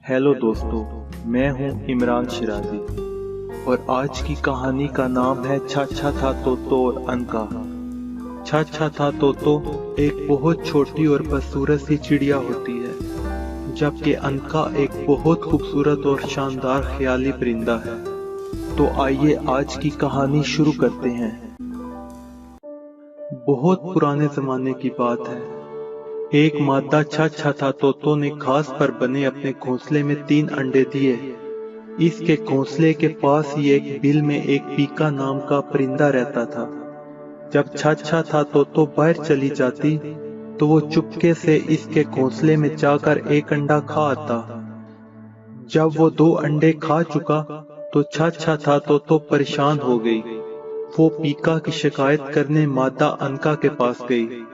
Hello दोस्तों, मैं हूं इमरान शिराजी और आज की कहानी का नाम है छा था तोतो और अनका। छा था तोतो एक बहुत छोटी और बदसूरत सी चिड़िया होती है, जबकि अनका एक बहुत खूबसूरत और शानदार ख्याली परिंदा है। तो आइए आज की कहानी शुरू करते हैं। बहुत पुराने जमाने की बात है। एक मादा छा था तोतो ने घास पर बने अपने घोंसले में 3 अंडे दिए। इसके घोंसले के पास ही एक बिल में एक पीका नाम का परिंदा रहता था। जब छा था तोतो बाहर चली जाती तो वो चुपके से इसके घोंसले में जाकर एक अंडा खा आता। जब वो 2 अंडे खा चुका तो छा था तोतो परेशान हो गई। वो पीका की शिकायत करने मादा अनका के पास गई।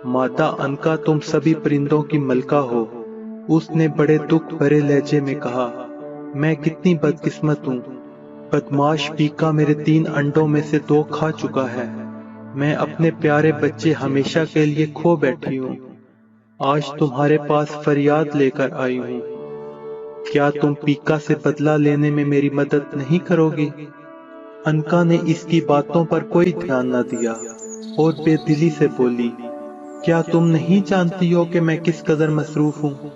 मादा अनका, तुम सभी परिंदों की मलका हो। उसने बड़े दुख भरे लहजे में कहा, मैं कितनी बदकिस्मत हूँ। बदमाश पीका मेरे 3 अंडों में से 2 खा चुका है। मैं अपने प्यारे बच्चे हमेशा के लिए खो बैठी हूँ। आज तुम्हारे पास फरियाद लेकर आई हूँ। क्या तुम पीका से बदला लेने में मेरी मदद नहीं करोगी? अनका ने इसकी बातों पर कोई ध्यान न दिया और बेदिली से बोली, क्या तुम नहीं जानती हो कि मैं किस कदर मसरूफ हूँ?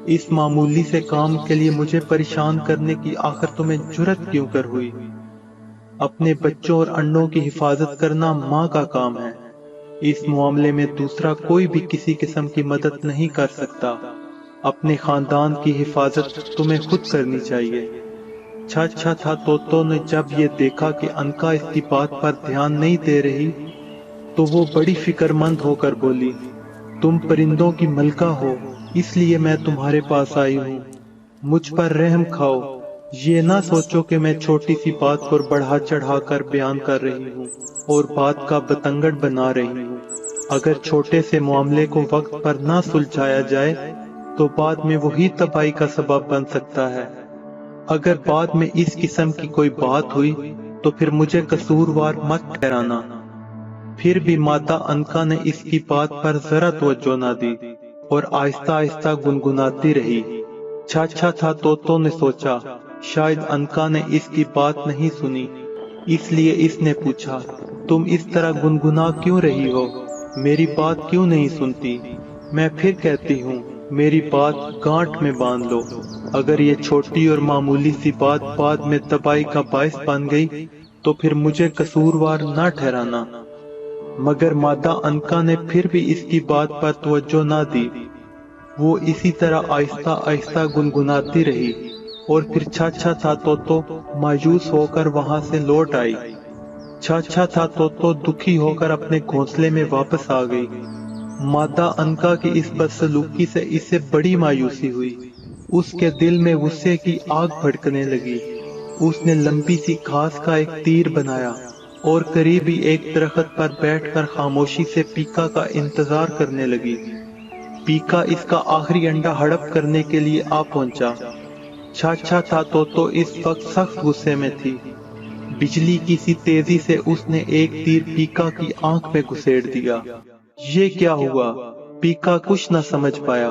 इस मामूली से काम के लिए मुझे परेशान करने की आखिर तुम्हें जुर्रत क्यों कर हुई? अपने बच्चों और अंडों की हिफाजत करना माँ का काम है। इस मामले में दूसरा कोई भी किसी किस्म की मदद नहीं कर सकता। अपने खानदान की हिफाजत तुम्हें खुद करनी चाहिए। छा था तोतो ने जब ये देखा कि अनका इसकी बात पर ध्यान नहीं दे रही तो वो बड़ी फिक्रमंद होकर बोली, तुम परिंदों की मलका हो, इसलिए मैं तुम्हारे पास आई हूँ। मुझ पर रहम खाओ। ये ना सोचो कि मैं छोटी सी बात पर बढ़ा चढ़ा कर बयान कर रही हूँ और बात का बतंगड़ बना रही हूँ। अगर छोटे से मामले को वक्त पर ना सुलझाया जाए तो बाद में वही तबाही का सबब बन सकता है। अगर बाद में इस किस्म की कोई बात हुई तो फिर मुझे कसूरवार मत ठहराना। फिर भी माता अनका ने इसकी बात पर जरा तवज्जो न दी और आहिस्ता आहिस्ता गुनगुनाती रही। छा था तोतो ने सोचा, शायद अनका ने इसकी बात नहीं सुनी, इसलिए इसने पूछा, तुम इस तरह गुनगुना क्यों रही हो? मेरी बात क्यों नहीं सुनती? मैं फिर कहती हूँ, मेरी बात गांठ में बांध लो। अगर ये छोटी और मामूली सी बात बाद में तबाही का बायस बन गई तो फिर मुझे कसूरवार ना ठहराना। मगर मादा अनका ने फिर भी इसकी बात पर तवज्जो ना दी। वो इसी तरह आहिस्ता आहिस्ता गुनगुनाती रही और फिर छा था तोतो मायूस होकर वहां से लौट आई। छा था तोतो दुखी होकर अपने घोंसले में वापस आ गई। मादा अनका की इस बदसलूकी से इसे बड़ी मायूसी हुई। उसके दिल में गुस्से की आग भड़कने लगी। उसने लंबी सी घास का एक तीर बनाया और करीब ही एक दरख्त पर बैठकर खामोशी से पीका का इंतजार करने लगी। पीका इसका आखिरी अंडा हड़प करने के लिए आ पहुंचा। छा था तो इस वक्त सख्त गुस्से में थी। बिजली की सी तेजी से उसने एक तीर पीका की आंख में घुसेड़ दिया। ये क्या हुआ? पीका कुछ न समझ पाया।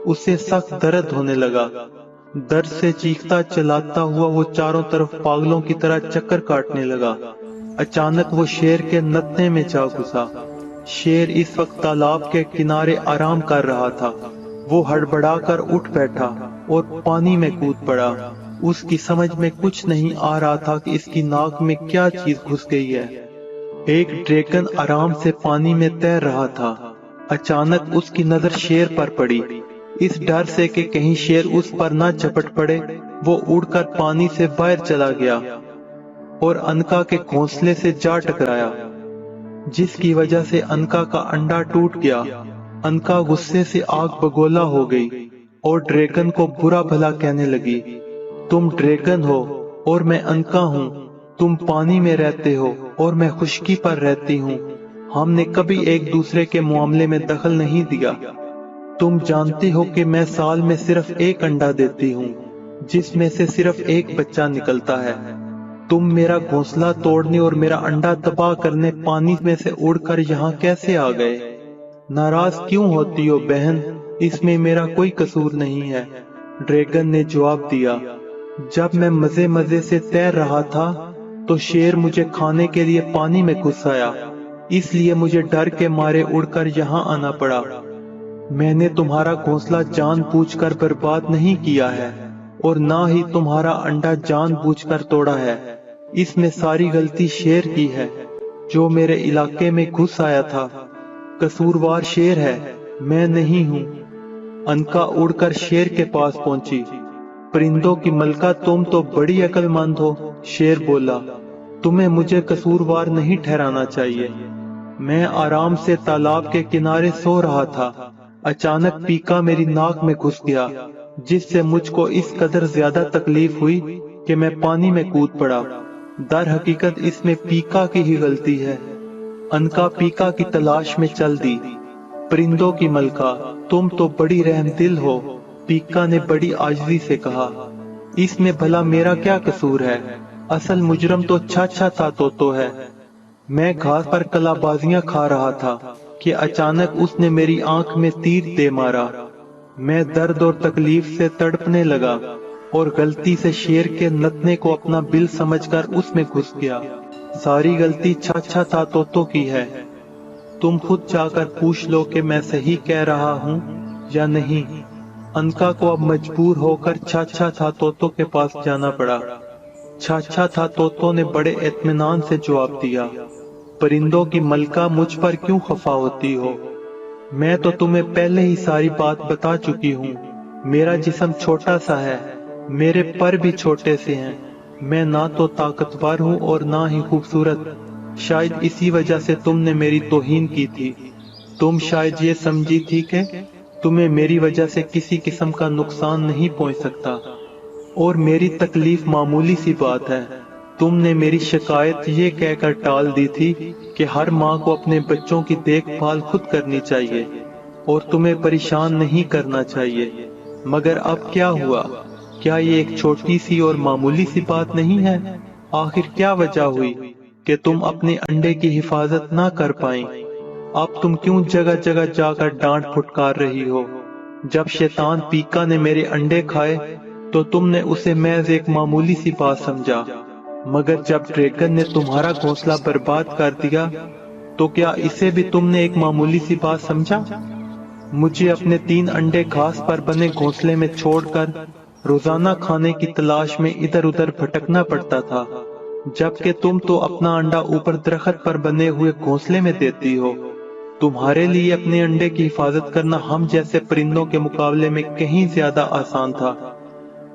उसे सख्त दर्द होने लगा। दर्द से चीखता चिल्लाता हुआ वो चारों तरफ पागलों की तरह चक्कर काटने लगा। अचानक वो शेर के नत्थे में जा घुसा। शेर इस वक्त तालाब के किनारे आराम कर रहा था। वो हड़बड़ाकर उठ बैठा और पानी में कूद पड़ा। उसकी समझ में कुछ नहीं आ रहा था कि इसकी नाक में क्या चीज घुस गई है। एक ड्रैगन आराम से पानी में तैर रहा था। अचानक उसकी नजर शेर पर पड़ी। इस डर से कि कहीं शेर उस पर ना झपट पड़े, वो उड़कर पानी से बाहर चला गया और अनका के घोंसले से जा टकराया, जिसकी वजह से अनका का अंडा टूट गया। अनका गुस्से से आग बगोला हो गई और ड्रैगन को बुरा भला कहने लगी, तुम ड्रैगन हो और मैं अनका हूँ। तुम पानी में रहते हो और मैं खुश्की पर रहती हूँ। हमने कभी एक दूसरे के मामले में दखल नहीं दिया। तुम जानते हो कि मैं साल में सिर्फ एक अंडा देती हूँ, जिसमें से सिर्फ एक बच्चा निकलता है। तुम मेरा घोंसला तोड़ने और मेरा अंडा तबाह करने पानी में से उड़कर यहाँ कैसे आ गए? नाराज क्यों होती हो बहन? इसमें मेरा कोई कसूर नहीं है। ड्रैगन ने जवाब दिया, जब मैं मजे मजे से तैर रहा था तो शेर मुझे खाने के लिए पानी में घुस आया, इसलिए मुझे डर के मारे उड़कर यहाँ आना पड़ा। मैंने तुम्हारा घोंसला जानबूझकर बर्बाद नहीं किया है और ना ही तुम्हारा अंडा जानबूझकर तोड़ा है। इसमें सारी गलती शेर की है जो मेरे इलाके में घुस आया था। कसूरवार शेर है, मैं नहीं हूँ। अनका उड़कर शेर के पास पहुंची। परिंदों की मलका, तुम तो बड़ी अक्लमंद हो, शेर बोला। तुम्हें मुझे कसूरवार नहीं ठहराना चाहिए। मैं आराम से तालाब के किनारे सो रहा था, अचानक पीका मेरी नाक में घुस गया, जिससे मुझको इस कदर ज्यादा तकलीफ हुई कि मैं पानी में कूद पड़ा। दर हकीकत इसमें पीका की ही गलती है। अनका पीका की तलाश में चल दी। परिंदों की मलका, तुम तो बड़ी रहमदिल हो, पीका ने बड़ी आजिज़ी से कहा। इसमें भला मेरा क्या कसूर है? असल मुजरम तो छा था तो है। मैं घास पर कलाबाजियां खा रहा था कि अचानक उसने मेरी आंख में तीर दे मारा। मैं दर्द और तकलीफ से तड़पने लगा और गलती से शेर के नथने को अपना बिल समझकर उसमें घुस गया। सारी गलती छा था तो की है। तुम खुद जाकर पूछ लो कि मैं सही कह रहा हूँ या नहीं। अनका को अब मजबूर होकर छा था तो के पास जाना पड़ा। छा था तो ने बड़े इत्मीनान से जवाब दिया, परिंदों की मलका, मुझ पर क्यों खफा होती हो? मैं तो तुम्हें पहले ही सारी बात बता चुकी हूँ। मेरा जिस्म छोटा सा है, मेरे पर भी छोटे से हैं। मैं ना तो ताकतवर हूँ और ना ही खूबसूरत। शायद इसी वजह से तुमने मेरी तौहीन की थी। तुम शायद ये समझी थी कि तुम्हें मेरी वजह से किसी किस्म का नुकसान नहीं पहुंच सकता, और मेरी तकलीफ मामूली सी बात है। तुमने मेरी शिकायत ये कहकर टाल दी थी कि हर माँ को अपने बच्चों की देखभाल खुद करनी चाहिए और तुम्हें परेशान नहीं करना चाहिए। मगर अब क्या हुआ? क्या ये एक छोटी सी और मामूली सी बात नहीं है? आखिर क्या वजह हुई कि तुम अपने अंडे की हिफाजत ना कर पाई? अब तुम क्यों जगह जगह जाकर डांट फुटकार रही हो? जब शैतान पीका ने मेरे अंडे खाए तो तुमने उसे महज एक मामूली सी बात समझा, मगर जब ड्रैगन ने तुम्हारा घोंसला बर्बाद कर दिया तो क्या इसे भी तुमने एक मामूली सी बात समझा? मुझे अपने 3 अंडे घास पर बने घोंसले में छोड़कर रोजाना खाने की तलाश में इधर उधर भटकना पड़ता था, जबकि तुम तो अपना अंडा ऊपर दरख्त पर बने हुए घोंसले में देती हो। तुम्हारे लिए अपने अंडे की हिफाजत करना हम जैसे परिंदों के मुकाबले में कहीं ज्यादा आसान था।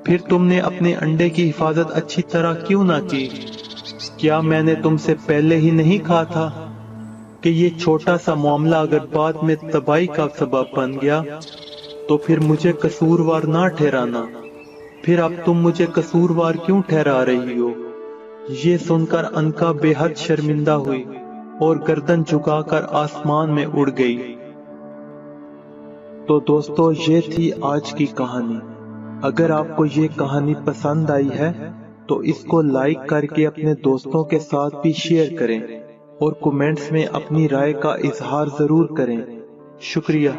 फिर तुमने अपने अंडे की हिफाजत अच्छी तरह क्यों ना की? क्या मैंने तुमसे पहले ही नहीं कहा था कि ये छोटा सा मामला अगर बाद में तबाही का सबब बन गया तो फिर मुझे कसूरवार ना ठहराना? फिर अब तुम मुझे कसूरवार क्यों ठहरा रही हो? ये सुनकर अनका बेहद शर्मिंदा हुई और गर्दन झुकाकर आसमान में उड़ गई। तो दोस्तों, ये थी आज की कहानी। अगर आपको ये कहानी पसंद आई है तो इसको लाइक करके अपने दोस्तों के साथ भी शेयर करें और कमेंट्स में अपनी राय का इजहार जरूर करें। शुक्रिया।